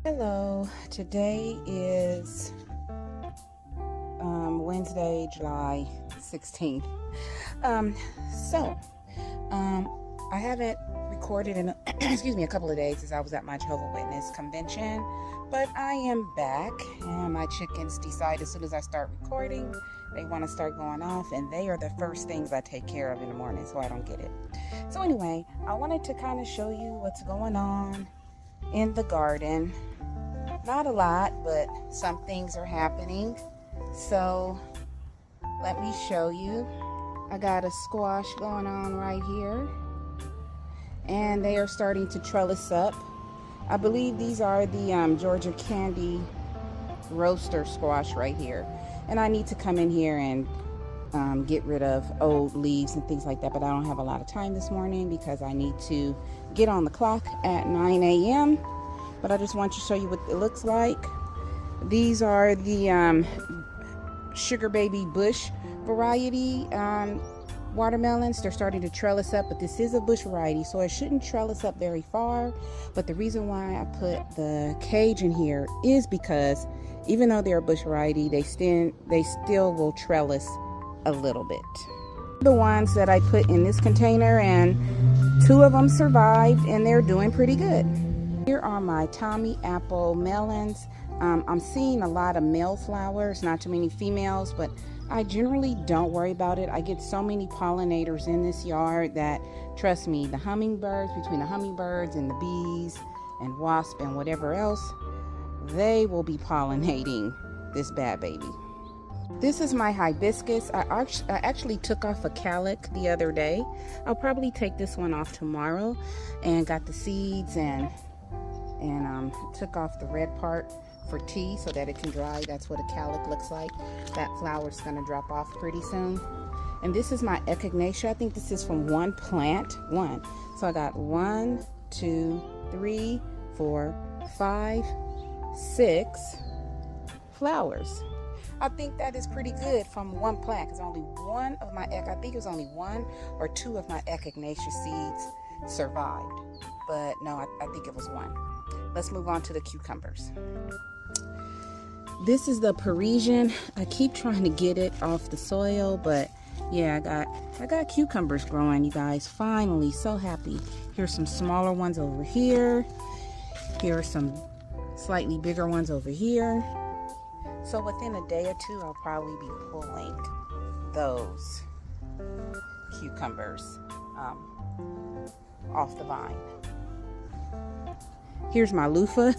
Hello, today is Wednesday, July 16th. Um, so, I haven't recorded in excuse me, a couple of days as I was at my Jehovah's Witness convention, but I am back, and my chickens decide as soon as I start recording, they want to start going off, and they are the first things I take care of in the morning, so I don't get it. So anyway, I wanted to kind of show you what's going on in the garden. Not a lot, but some things are happening. So let me show you. I got a squash going on right here, and they are starting to trellis up. I believe these are the Georgia Candy roaster squash right here, and I need to come in here and get rid of old leaves and things like that, but I don't have a lot of time this morning because I need to get on the clock at 9 a.m. But I just want to show you what it looks like. These are the Sugar Baby Bush variety watermelons. They're starting to trellis up, but this is a bush variety, so it shouldn't trellis up very far. But the reason why I put the cage in here is because even though they're a bush variety, they still will trellis a little bit. The ones that I put in this container, and 2 of them survived, and they're doing pretty good. Here are my Tommy Apple melons. I'm seeing a lot of male flowers, not too many females, but I generally don't worry about it. I get so many pollinators in this yard that, trust me, the hummingbirds, between the hummingbirds and the bees and wasps and whatever else, they will be pollinating this bad baby. This is my hibiscus. I actually took off a calic the other day. I'll probably take this one off tomorrow, and got the seeds and took off the red part for tea so that it can dry. That's what a calic looks like. That flower's gonna drop off pretty soon. And this is my echinacea. I think this is from one plant. So I got 1, 2, 3, 4, 5, 6 flowers. I think that is pretty good from one plant, because only one of my I think it was only 1 or 2 of my echinacea seeds survived. But no, I think it was 1. Let's move on to the cucumbers. This is the Parisian. I keep trying to get it off the soil, but yeah, I got cucumbers growing, you guys. Finally, so happy. Here's some smaller ones over here. Here are some slightly bigger ones over here. So within a day or 2, I'll probably be pulling those cucumbers off the vine. Here's my loofah.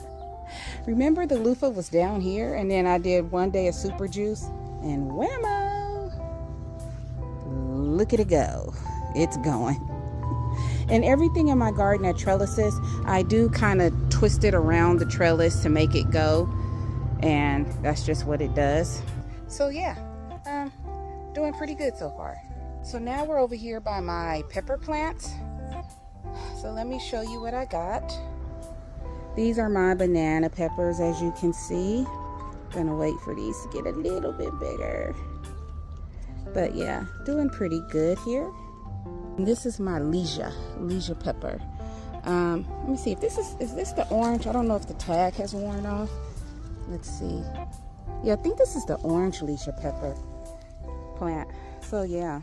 Remember, the loofah was down here, and then I did one day of super juice, and whammo! Look at it go. It's going. And everything in my garden that trellises, I do kind of twist it around the trellis to make it go, and that's just what it does. So yeah, doing pretty good so far. So now we're over here by my pepper plants. So let me show you what I got. These are my banana peppers, as you can see. Gonna wait for these to get a little bit bigger. But yeah, doing pretty good here. And this is my Leisure pepper. Let me see if is this the orange? I don't know if the tag has worn off. Let's see. Yeah, I think this is the orange Leisure pepper plant. So yeah,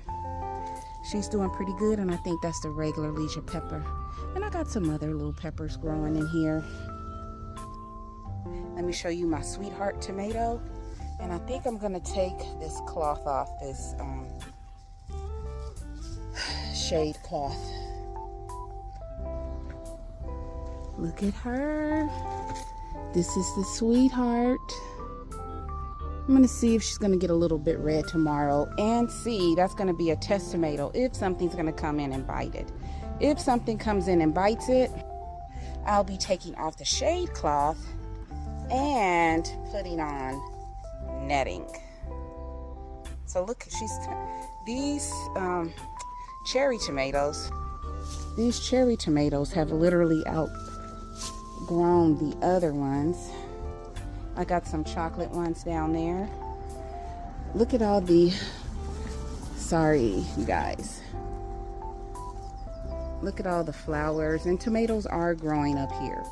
she's doing pretty good, and I think that's the regular Leisure pepper. And I got some other little peppers growing in here. Let me show you my sweetheart tomato. And I think I'm gonna take this cloth off, this shade cloth. Look at her. This is the sweetheart. I'm gonna see if she's gonna get a little bit red tomorrow, and see, that's gonna be a test tomato if something's gonna come in and bite it. If something comes in and bites it, I'll be taking off the shade cloth and putting on netting. So look, these cherry tomatoes have literally outgrown the other ones. I got some chocolate ones down there. Look at all the, sorry you guys, look at all the flowers, and tomatoes are growing up here,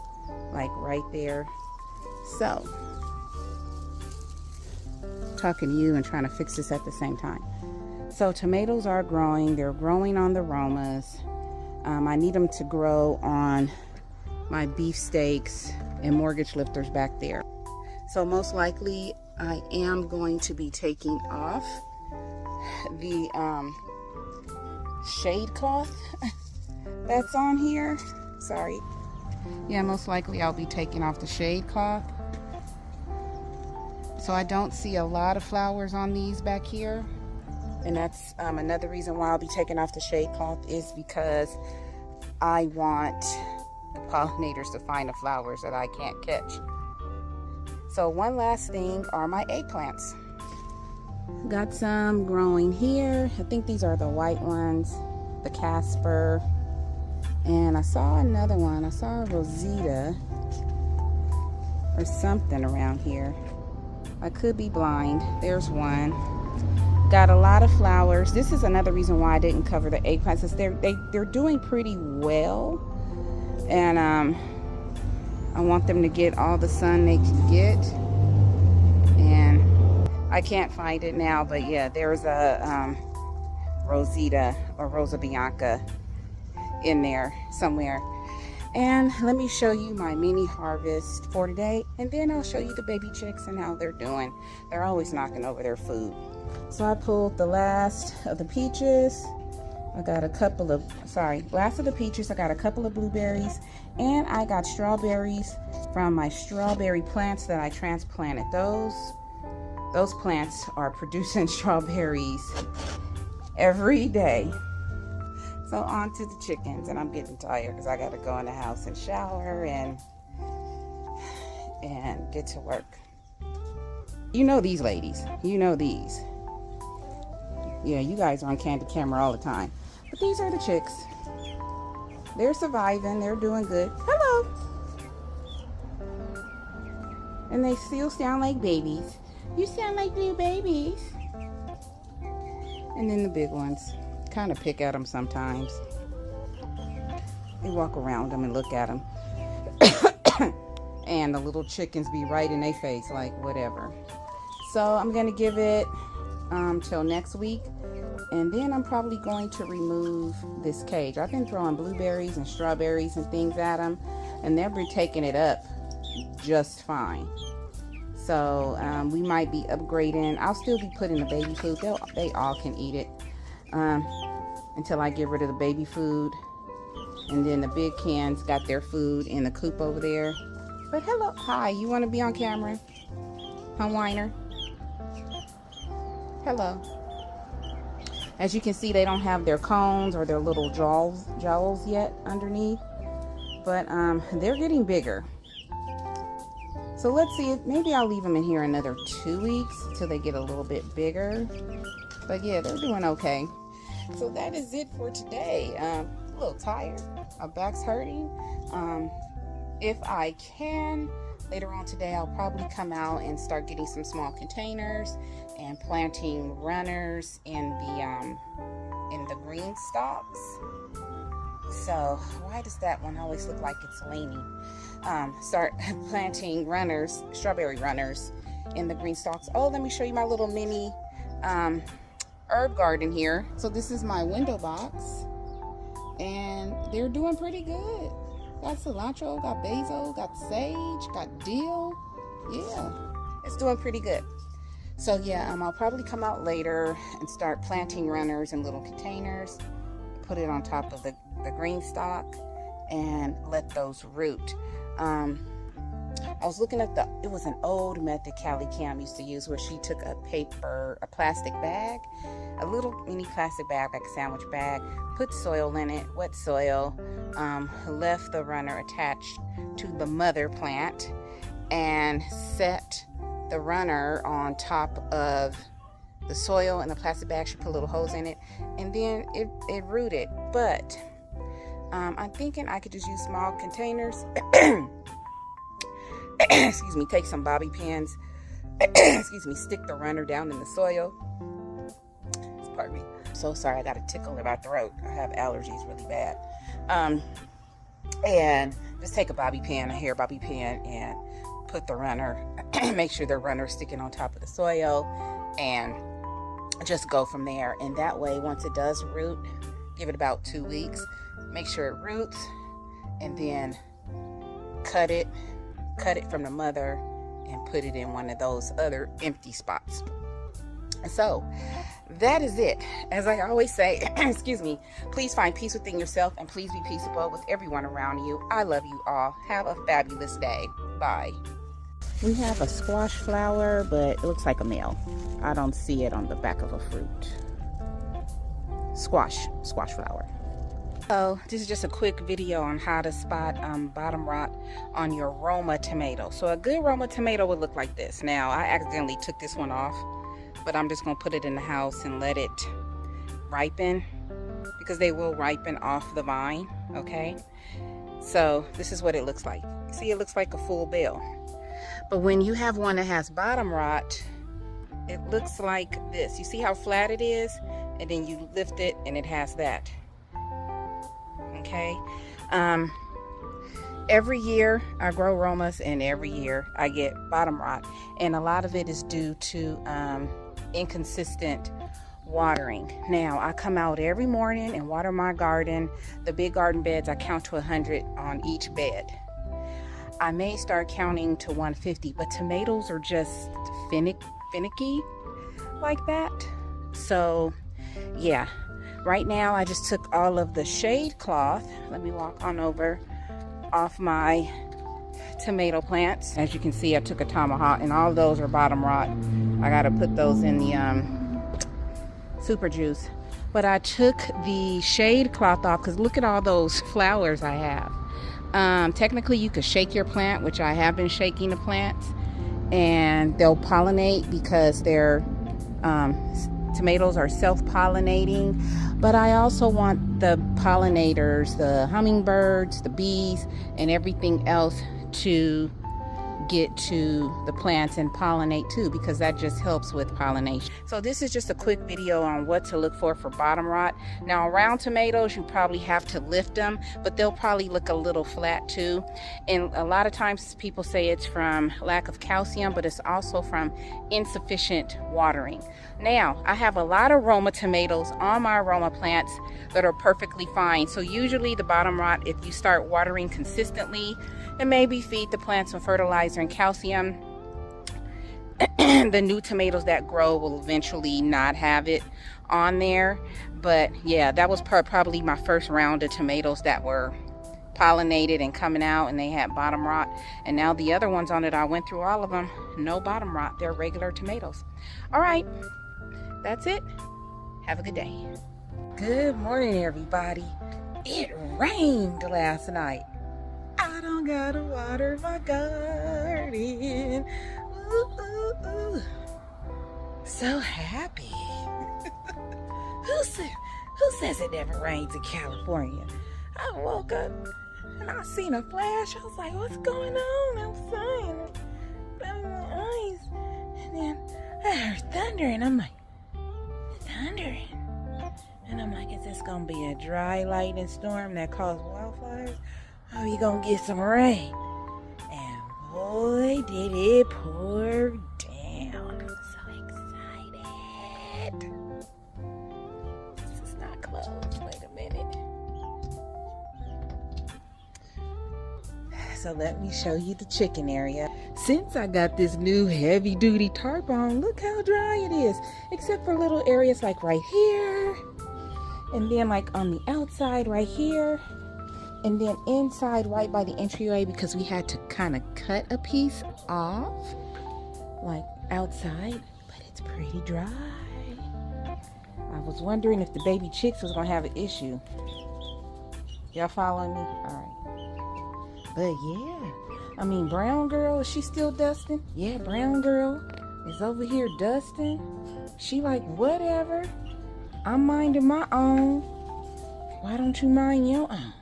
like right there. So, talking to you and trying to fix this at the same time. So tomatoes are growing. They're growing on the Romas. I need them to grow on my beefsteaks and mortgage lifters back there. So most likely I am going to be taking off the shade cloth that's on here. Sorry. Yeah, most likely I'll be taking off the shade cloth. So I don't see a lot of flowers on these back here. And that's another reason why I'll be taking off the shade cloth, is because I want the pollinators to find the flowers that I can't catch. So one last thing are my eggplants. Got some growing here. I think these are the white ones, the Casper. And I saw another one. I saw a Rosita or something around here. I could be blind. There's one. Got a lot of flowers. This is another reason why I didn't cover the eggplants, is they're doing pretty well, and I want them to get all the sun they can get. And I can't find it now, but yeah, there's a Rosita or Rosa Bianca in there somewhere. And let me show you my mini harvest for today, and then I'll show you the baby chicks and how they're doing. They're always knocking over their food. So I pulled the last of the peaches. I got a couple of, last of the peaches. I got a couple of blueberries, and I got strawberries from my strawberry plants that I transplanted. Those plants are producing strawberries every day. So on to the chickens, and I'm getting tired because I got to go in the house and shower and get to work. You know these ladies. You know these. Yeah, you guys are on candid camera all the time. But these are the chicks. They're surviving. They're doing good. Hello. And they still sound like babies. You sound like new babies. And then the big ones. Kind of pick at them sometimes. They walk around them and look at them. And the little chickens be right in their face, like whatever. So I'm going to give it till next week, and then I'm probably going to remove this cage. I've been throwing blueberries and strawberries and things at them, and they've been taking it up just fine. So we might be upgrading. I'll still be putting the baby food. They all can eat it until I get rid of the baby food. And then the big cans got their food in the coop over there. But hello, hi, you want to be on camera? Huh, whiner? Hello. As you can see, they don't have their cones or their little jowls yet underneath, but they're getting bigger. So let's see, maybe I'll leave them in here another 2 weeks till they get a little bit bigger. But yeah, they're doing okay. So that is it for today. A little tired. My back's hurting. If I can, later on today, I'll probably come out and start getting some small containers and planting runners in the green stalks. So why does that one always look like it's leaning? Start planting runners, strawberry runners, in the green stalks. Oh, let me show you my little mini herb garden here. So this is my window box, and they're doing pretty good. Got cilantro, got basil, got sage, got dill. Yeah, it's doing pretty good. So yeah, I'll probably come out later and start planting runners in little containers, put it on top of the green stalk, and let those root. I was looking at it was an old method Callie Cam used to use, where she took a plastic bag, a little mini plastic bag, like a sandwich bag, put soil in it, wet soil, left the runner attached to the mother plant, and set the runner on top of the soil in the plastic bag. She put a little hose in it, and then it rooted. But I'm thinking I could just use small containers. Excuse me, take some bobby pins, excuse me, stick the runner down in the soil. Pardon me. I'm so sorry, I got a tickle in my throat. I have allergies really bad. And just take a bobby pin, a hair bobby pin, and put the runner, make sure the runner is sticking on top of the soil, and just go from there. And that way, once it does root, give it about 2 weeks, make sure it roots, and then cut it from the mother and put it in one of those other empty spots. So that is it. As I always say, excuse me, please find peace within yourself, and please be peaceable with everyone around you. I love you all. Have a fabulous day. Bye. We have a squash flower, but it looks like a male. I don't see it on the back of a fruit. Squash flower. So this is just a quick video on how to spot bottom rot on your Roma tomato. So a good Roma tomato would look like this. Now I accidentally took this one off, but I'm just gonna put it in the house and let it ripen, because they will ripen off the vine. Okay, so this is what it looks like. See, it looks like a full bell. But when you have one that has bottom rot, it looks like this. You see how flat it is, and then you lift it and it has that. Okay, every year I grow Romas, and every year I get bottom rot, and a lot of it is due to inconsistent watering. Now I come out every morning and water my garden. The big garden beds, I count to 100 on each bed. I may start counting to 150, but tomatoes are just finicky like that. So yeah, right now I just took all of the shade cloth, let me walk on over, off my tomato plants. As you can see, I took a tomahawk, and all of those are bottom rot. I gotta put those in the super juice. But I took the shade cloth off because look at all those flowers I have. Technically you could shake your plant, which I have been shaking the plants, and they'll pollinate because they're tomatoes are self-pollinating. But I also want the pollinators, the hummingbirds, the bees, and everything else to get to the plants and pollinate too, because that just helps with pollination. So this is just a quick video on what to look for bottom rot. Now around tomatoes, you probably have to lift them, but they'll probably look a little flat too. And a lot of times people say it's from lack of calcium, but it's also from insufficient watering. Now I have a lot of Roma tomatoes on my Roma plants that are perfectly fine. So usually the bottom rot, if you start watering consistently and maybe feed the plants some fertilizer and calcium, the new tomatoes that grow will eventually not have it on there. But yeah, that was probably my first round of tomatoes that were pollinated and coming out, and they had bottom rot. And now the other ones on it, I went through all of them, no bottom rot. They're regular tomatoes. All right, that's it. Have a good day. Good morning, everybody. It rained last night. I don't gotta water my garden. Ooh, ooh, ooh. So happy. Who says it never rains in California? I woke up and I seen a flash. I was like, what's going on outside? And my eyes. And then I heard thunder, and I'm like, thundering. And I'm like, is this gonna be a dry lightning storm that causes wildfires? Or are we gonna get some rain? And boy, did it pour down. I'm so excited. This is not closed. Wait a minute. So let me show you the chicken area. Since I got this new heavy duty tarp on, look how dry it is. Except for little areas like right here. And then like on the outside right here. And then inside right by the entryway, because we had to kind of cut a piece off. Like outside. But it's pretty dry. I was wondering if the baby chicks was going to have an issue. Y'all following me? Alright. But yeah, I mean, brown girl, is she still dusting? Yeah, brown girl is over here dusting. She like, whatever. I'm minding my own. Why don't you mind your own?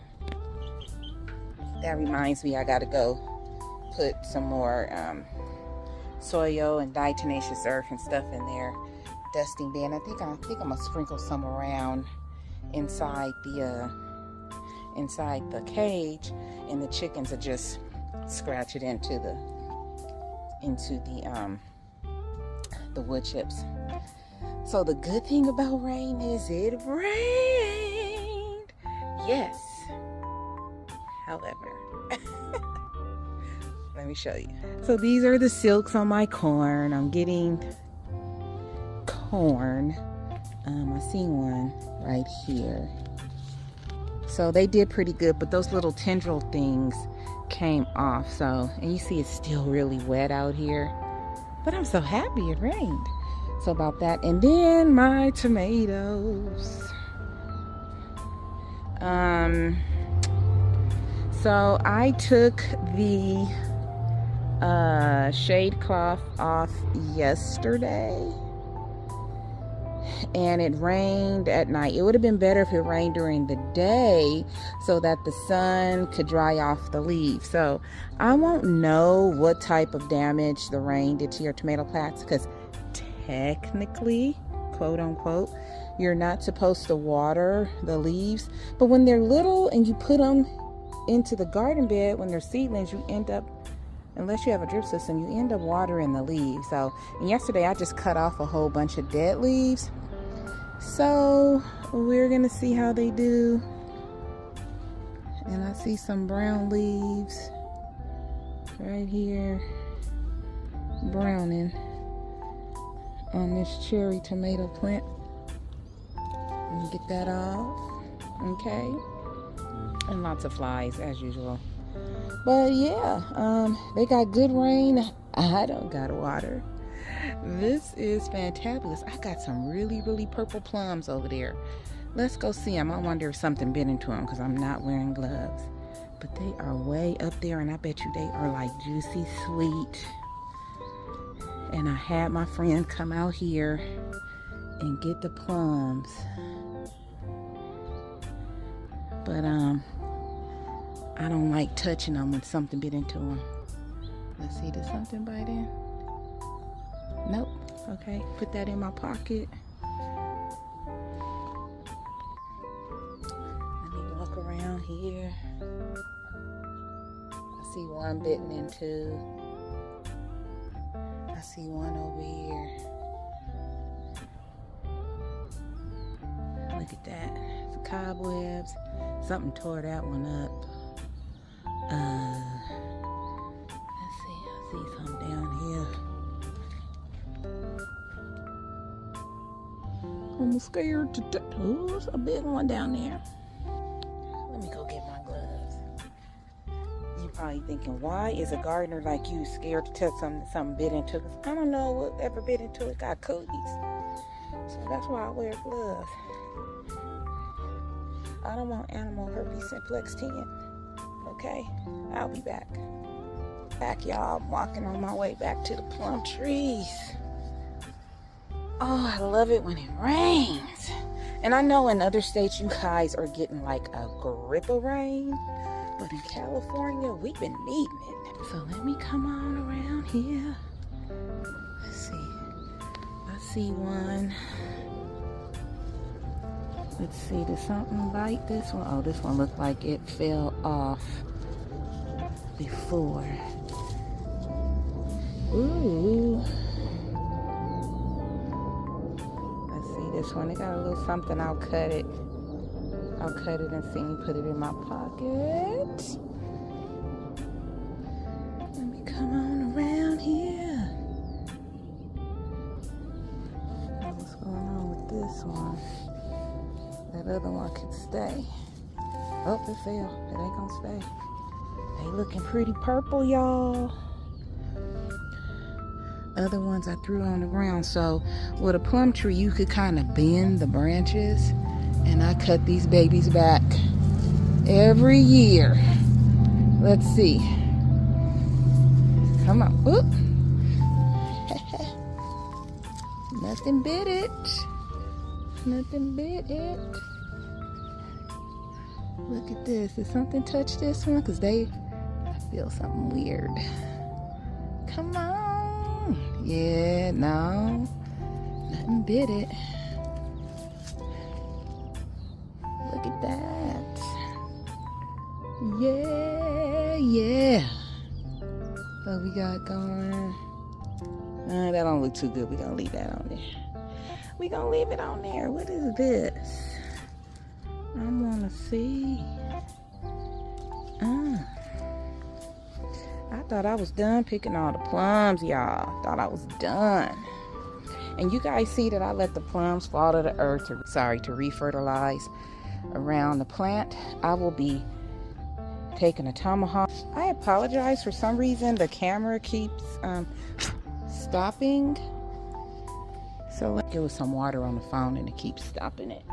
That reminds me, I gotta go put some more soil and diatomaceous earth and stuff in there. Dusting bin. I think I'm gonna sprinkle some around inside the cage, and the chickens will just scratch it into into the wood chips. So the good thing about rain is it rained. Yes. However, let me show you. So these are the silks on my corn. I'm getting corn. I see one right here. So they did pretty good, but those little tendril things came off. So, and you see it's still really wet out here, but I'm so happy it rained. So about that. And then my tomatoes. So I took the shade cloth off yesterday, and it rained at night. It would have been better if it rained during the day so that the sun could dry off the leaves. So I won't know what type of damage the rain did to your tomato plants, because technically, quote unquote, you're not supposed to water the leaves. But when they're little and you put them into the garden bed, when they're seedlings, you end up, unless you have a drip system, you end up watering the leaves. So, and yesterday I just cut off a whole bunch of dead leaves. So we're gonna see how they do. And I see some brown leaves right here, browning on this cherry tomato plant. Let me get that off. Okay. And lots of flies as usual. But yeah, they got good rain. I don't got water. This is fantabulous. I got some really, really purple plums over there. Let's go see them. I wonder if something bit into them because I'm not wearing gloves. But they are way up there, and I bet you they are like juicy sweet. And I had my friend come out here and get the plums. But I don't like touching them when something bit into them. Let's see, did something bite in? Nope. Okay, put that in my pocket. Let me walk around here. I see one bitten into. I see one over here. Look at that. The cobwebs. Something tore that one up. Let's see. I see some down here. I'm scared to death. Oh, there's a big one down there. Let me go get my gloves. You're probably thinking, why is a gardener like you scared to touch something bit into it? I don't know what ever bit into it. Got cooties. So that's why I wear gloves. I don't want animal herpes simplex 10. Okay, I'll be back. Y'all. I'm walking on my way back to the plum trees. Oh, I love it when it rains. And I know in other states you guys are getting like a grip of rain, but in California we've been needing it. So let me come on around here. Let's see. I see one. Let's see, did something bite this one? Oh, this one looked like it fell off before. Ooh. Let's see this one. It got a little something. I'll cut it. I'll cut it and see me put it in my pocket. Let me come on around here. What's going on with this one? That other one can stay. Oh, it fell. It ain't gonna stay. They looking pretty purple, y'all. Other ones I threw on the ground. So with a plum tree, you could kind of bend the branches. And I cut these babies back every year. Let's see. Come on. Oop. Nothing bit it. Nothing bit it. Look at this. Did something touch this one? Because I feel something weird. Come on. Yeah, no. Nothing bit it. Look at that. Yeah. So we got going That don't look too good. We're going to leave that on there. We're going to leave it on there. What is this? I want to see. I thought I was done picking all the plums, y'all. Thought I was done. And you guys see that I let the plums fall to the earth to refertilize around the plant. I will be taking a tomahawk. I apologize, for some reason the camera keeps stopping. So let's give it some water on the phone and it keeps stopping it.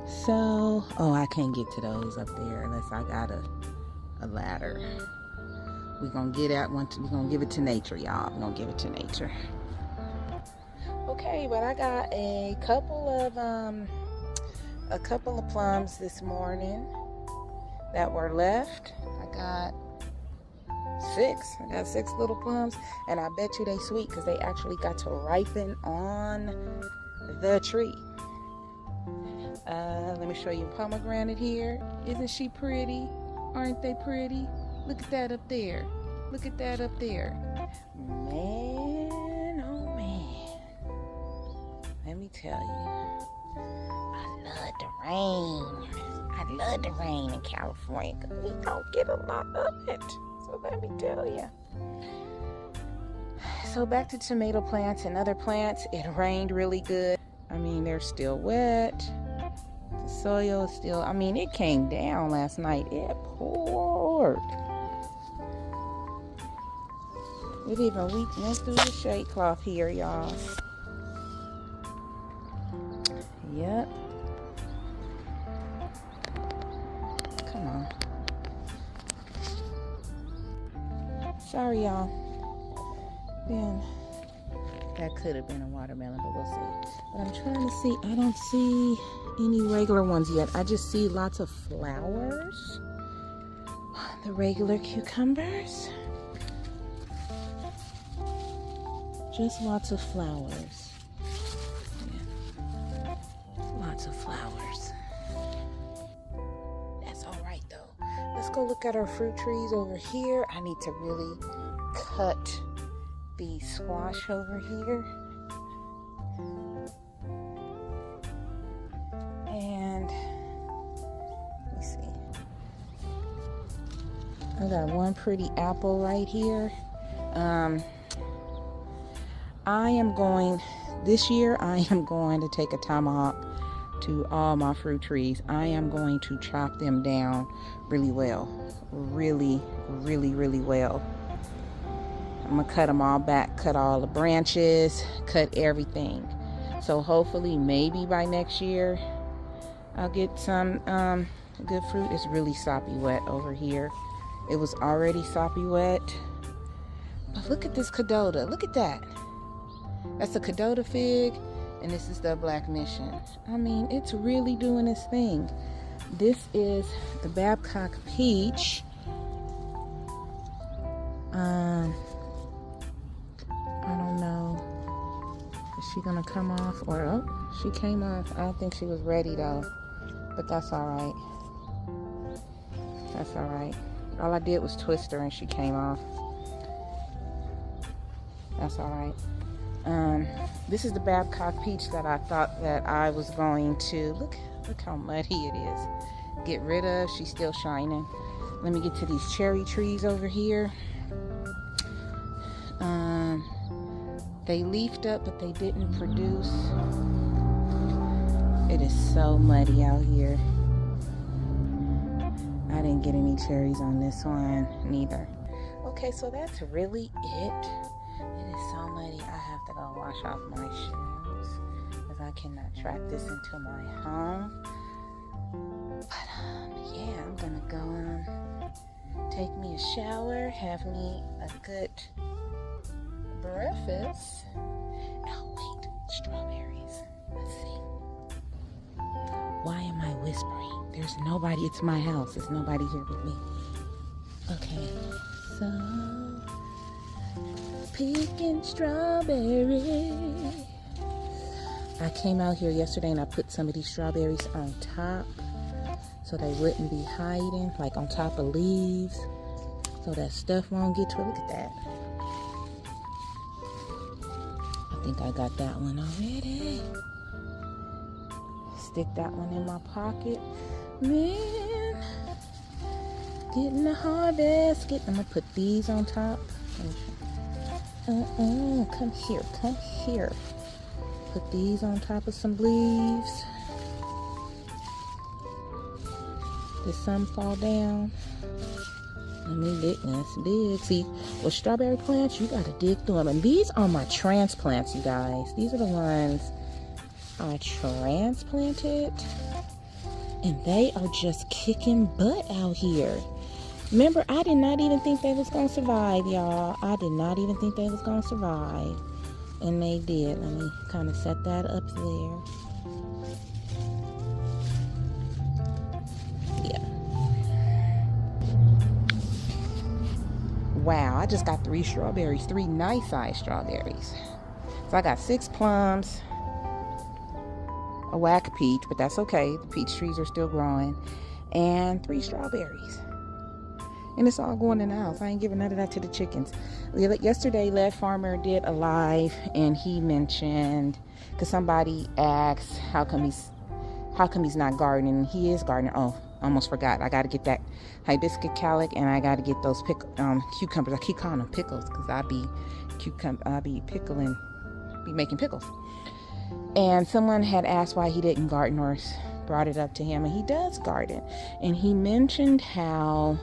So, I can't get to those up there unless I got a ladder. We're gonna get out one. We're gonna give it to nature, y'all. We're gonna give it to nature. Okay, but I got a couple of plums this morning that were left. I got 6 little plums, and I bet you they sweet because they actually got to ripen on the tree. Let me show you pomegranate here. Isn't she pretty? Aren't they pretty? Look at that up there. Look at that up there. Man, oh man. Let me tell you. I love the rain. I love the rain in California because we don't get a lot of it. So let me tell you. So back to tomato plants and other plants. It rained really good. I mean, they're still wet. The soil is still, it came down last night. It poured. It even went through the shade cloth here, y'all. Yep. Come on. Sorry, y'all. Then that could have been a watermelon, but we'll see. But I'm trying to see. I don't see any regular ones yet. I just see lots of flowers. The regular cucumbers. Just lots of flowers. Yeah. Lots of flowers. That's all right though. Let's go look at our fruit trees over here. I need to really cut the squash over here. And let me see. I got one pretty apple right here. This year I am going to take a tomahawk to all my fruit trees. I am going to chop them down really well. Really, really, really well. I'm gonna cut them all back, cut all the branches, cut everything. So hopefully maybe by next year I'll get some good fruit. It's really soppy wet over here. It was already soppy wet. But look at this Cadota. Look at that. That's a Cadota fig, and this is the Black Mission. It's really doing its thing. This is the Babcock Peach. I don't know. Is she gonna come off? Or she came off. I don't think she was ready though. But that's all right. That's all right. All I did was twist her and she came off. That's all right. This is the Babcock Peach that I thought that I was going to look how muddy it is. Get rid of. She's still shining. Let me get to these cherry trees over here. They leafed up, but they didn't produce. It is so muddy out here. I didn't get any cherries on this one neither. Okay, so that's really it. It is so muddy. I have to go wash off my shoes because I cannot track this into my home. But yeah, I'm gonna go take me a shower, have me a good breakfast. Oh wait, strawberries. Let's see. Why am I whispering? There's nobody. It's my house. There's nobody here with me. Okay, so picking strawberries. I came out here yesterday and I put some of these strawberries on top so they wouldn't be hiding, like on top of leaves, so that stuff won't get to it. Look at that. think I got that one already. Stick that one in my pocket. Man, getting the harvest. I'm gonna put these on top. Come here. Put these on top of some leaves. Did some fall down? Let me dig. That's big. See, with strawberry plants, you gotta dig through them. And these are my transplants, you guys. These are the ones I transplanted. And they are just kicking butt out here. Remember, I did not even think they was gonna survive, y'all. I did not even think they was gonna survive. And they did. Let me kind of set that up there. Wow, I just got 3 strawberries, 3 nice sized strawberries. So I got 6 plums, a whack peach, but that's okay. The peach trees are still growing, and 3 strawberries. And it's all going in the house. I ain't giving none of that to the chickens. Yesterday, Lead Farmer did a live, and he mentioned, because somebody asked how come he's not gardening. He is gardening. Oh, almost forgot. I got to get that hibiscus calic, and I got to get those cucumbers. I keep calling them pickles because I be making pickles. And someone had asked why he didn't garden, or brought it up to him, and he does garden. And he mentioned how,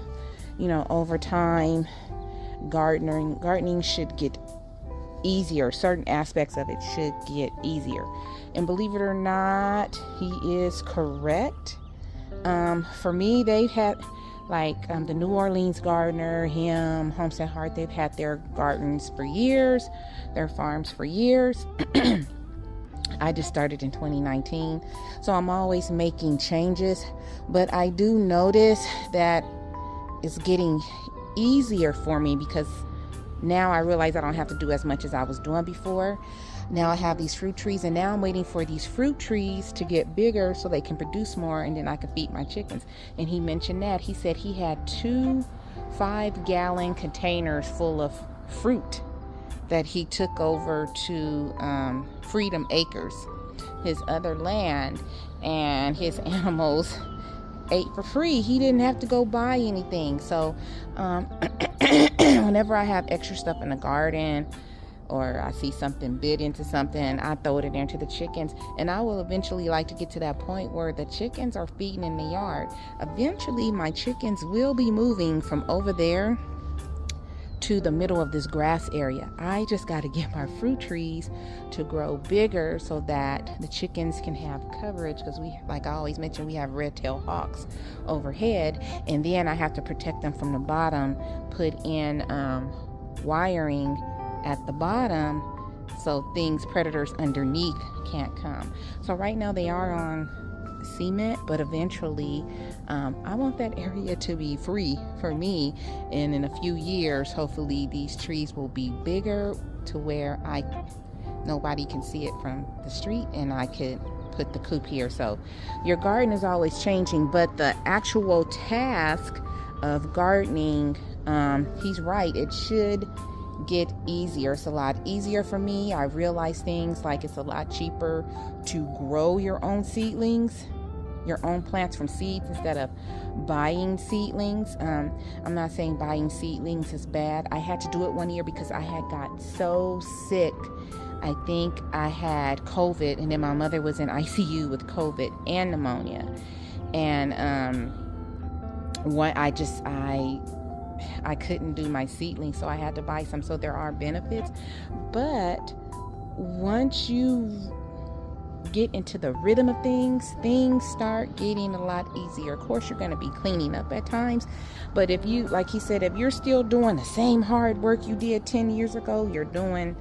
over time, gardening should get easier. Certain aspects of it should get easier. And believe it or not, he is correct. For me, they've had the New Orleans gardener, him, Homestead Heart, they've had their gardens for years, their farms for years. I just started in 2019, so I'm always making changes, but I do notice that it's getting easier for me because now I realize I don't have to do as much as I was doing before. Now I have these fruit trees, and now I'm waiting for these fruit trees to get bigger so they can produce more, and then I can feed my chickens. And he mentioned that. He said he had 2 5-gallon containers full of fruit that he took over to Freedom Acres, his other land, and his animals ate for free. He didn't have to go buy anything. So whenever I have extra stuff in the garden, or I see something bit into something, I throw it in there to the chickens. And I will eventually like to get to that point where the chickens are feeding in the yard. Eventually, my chickens will be moving from over there to the middle of this grass area. I just got to get my fruit trees to grow bigger so that the chickens can have coverage, because we, like I always mention, we have red-tailed hawks overhead, and then I have to protect them from the bottom, put in wiring at the bottom so predators underneath can't come. So right now they are on cement, but eventually I want that area to be free for me, and in a few years hopefully these trees will be bigger to where nobody can see it from the street, and I could put the coop here. So your garden is always changing, but the actual task of gardening, he's right, it should get easier. It's a lot easier for me. I realize things like it's a lot cheaper to grow your own seedlings, your own plants from seeds, instead of buying seedlings. I'm not saying buying seedlings is bad. I had to do it one year because I had got so sick. I think I had COVID, and then my mother was in ICU with COVID and pneumonia. And I couldn't do my seedlings, so I had to buy some. So there are benefits, but once you get into the rhythm of things start getting a lot easier. Of course, you're going to be cleaning up at times, but if you, like he said, if you're still doing the same hard work you did 10 years ago, you're doing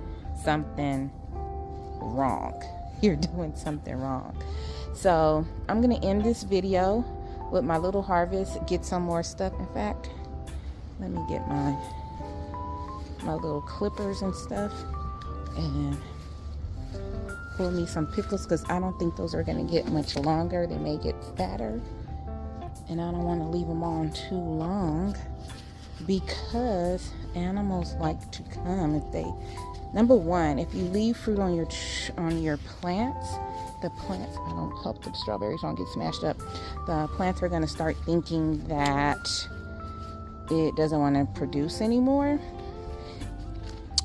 something wrong. You're doing something wrong. So I'm going to end this video with my little harvest, get some more stuff. In fact, let me get my little clippers and stuff and pull me some pickles, because I don't think those are going to get much longer. They may get fatter, and I don't want to leave them on too long because animals like to come if they Number one, if you leave fruit on your plants, the plants, I don't hope the strawberries don't get smashed up. The plants are going to start thinking that it doesn't want to produce anymore.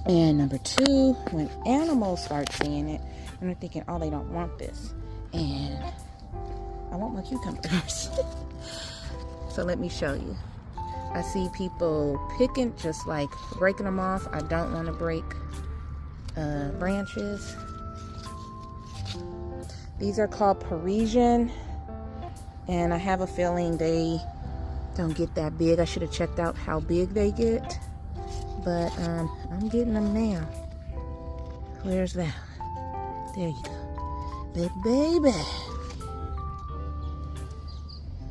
And number two, when animals start seeing it, and they're thinking, oh, they don't want this, and I want my cucumbers. So let me show you. I see people picking, just like breaking them off. I don't want to break branches. These are called Parisian, and I have a feeling they don't get that big. I should have checked out how big they get, but I'm getting them now. Where's that? There you go. Big baby.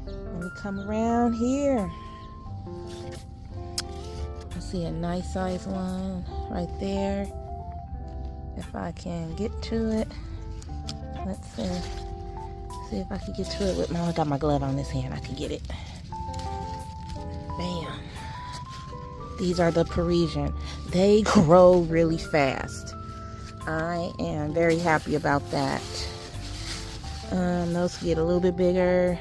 Let me come around here. I see a nice size one right there. If I can get to it. Let's see if I can get to it with I got my glove on this hand. I can get it. Bam. These are the Parisian. They grow really fast. I am very happy about that. Those get a little bit bigger.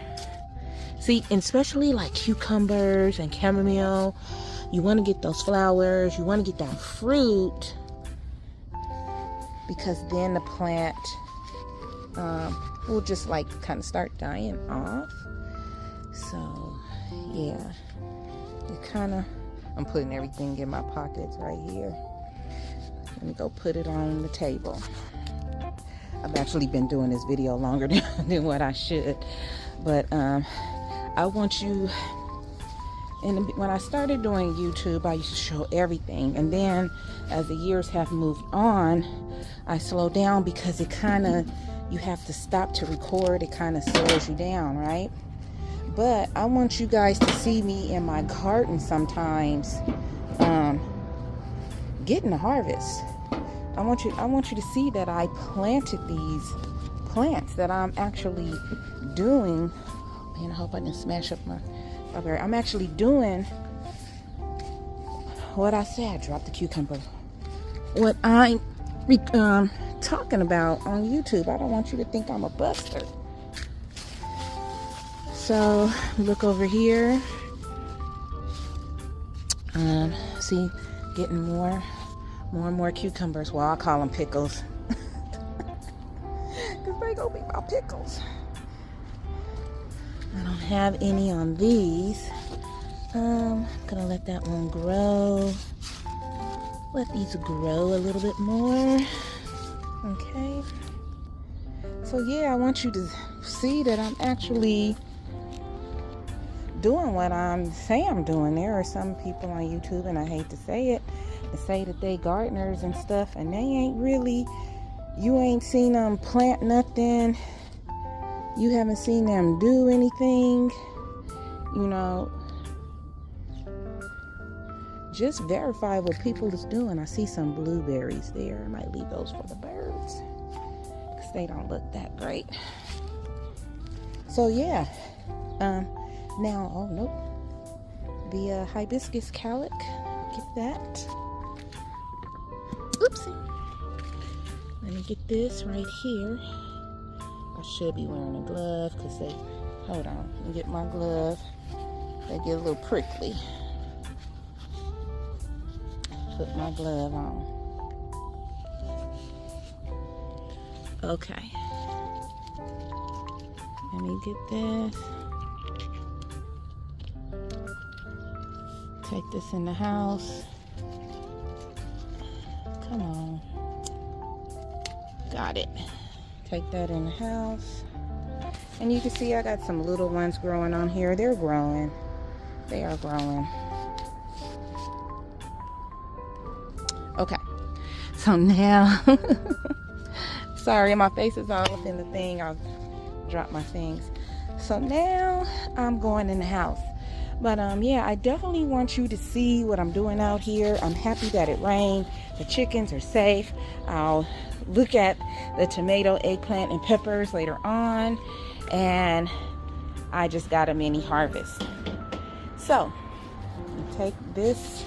See, especially like cucumbers and chamomile, you want to get those flowers. You want to get that fruit, because then the plant will just like kind of start dying off. So yeah, you kind of, I'm putting everything in my pockets right here. Let me go put it on the table. I've actually been doing this video longer than what I should, but I want you, and when I started doing YouTube, I used to show everything, and then as the years have moved on, I slowed down because it kind of, you have to stop to record. It kind of slows you down, right? But I want you guys to see me in my garden sometimes, getting the harvest. I want you to see that I planted these plants, that I'm actually doing. Man, I hope I didn't smash up my strawberry. I'm actually doing what I said. Drop the cucumber. What I'm talking about on YouTube. I don't want you to think I'm a buster. So look over here. See, getting more and more cucumbers. Well, I call them pickles, because they gonna be my pickles. I don't have any on these. I'm gonna let that one grow. Let these grow a little bit more. Okay. So yeah, I want you to see that I'm actually doing what I'm saying I'm doing. There are some people on YouTube, and I hate to say it, that say that they gardeners and stuff, and they ain't really, you ain't seen them plant nothing. You haven't seen them do anything. You know, just verify what people is doing. I see some blueberries there. I might leave those for the birds, because they don't look that great. So yeah, now, oh nope, the hibiscus calic, get that. Oopsie. Let me get this right here. I should be wearing a glove, because they, hold on, let me get my glove. They get a little prickly. Put my glove on. Okay. Let me get this. Take this in the house. Come on. Got it. Take that in the house. And you can see I got some little ones growing on here. They're growing. They are growing. Okay. So now, sorry, my face is all up in the thing. I'll drop my things. So now I'm going in the house. But yeah, I definitely want you to see what I'm doing out here. I'm happy that it rained. The chickens are safe. I'll look at the tomato, eggplant, and peppers later on. And I just got a mini harvest. So, take this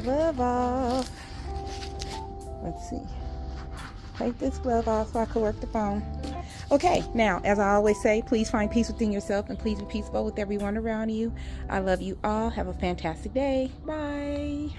glove off. Let's see. Take this glove off so I can work the phone. Okay, now, as I always say, please find peace within yourself and please be peaceful with everyone around you. I love you all. Have a fantastic day. Bye.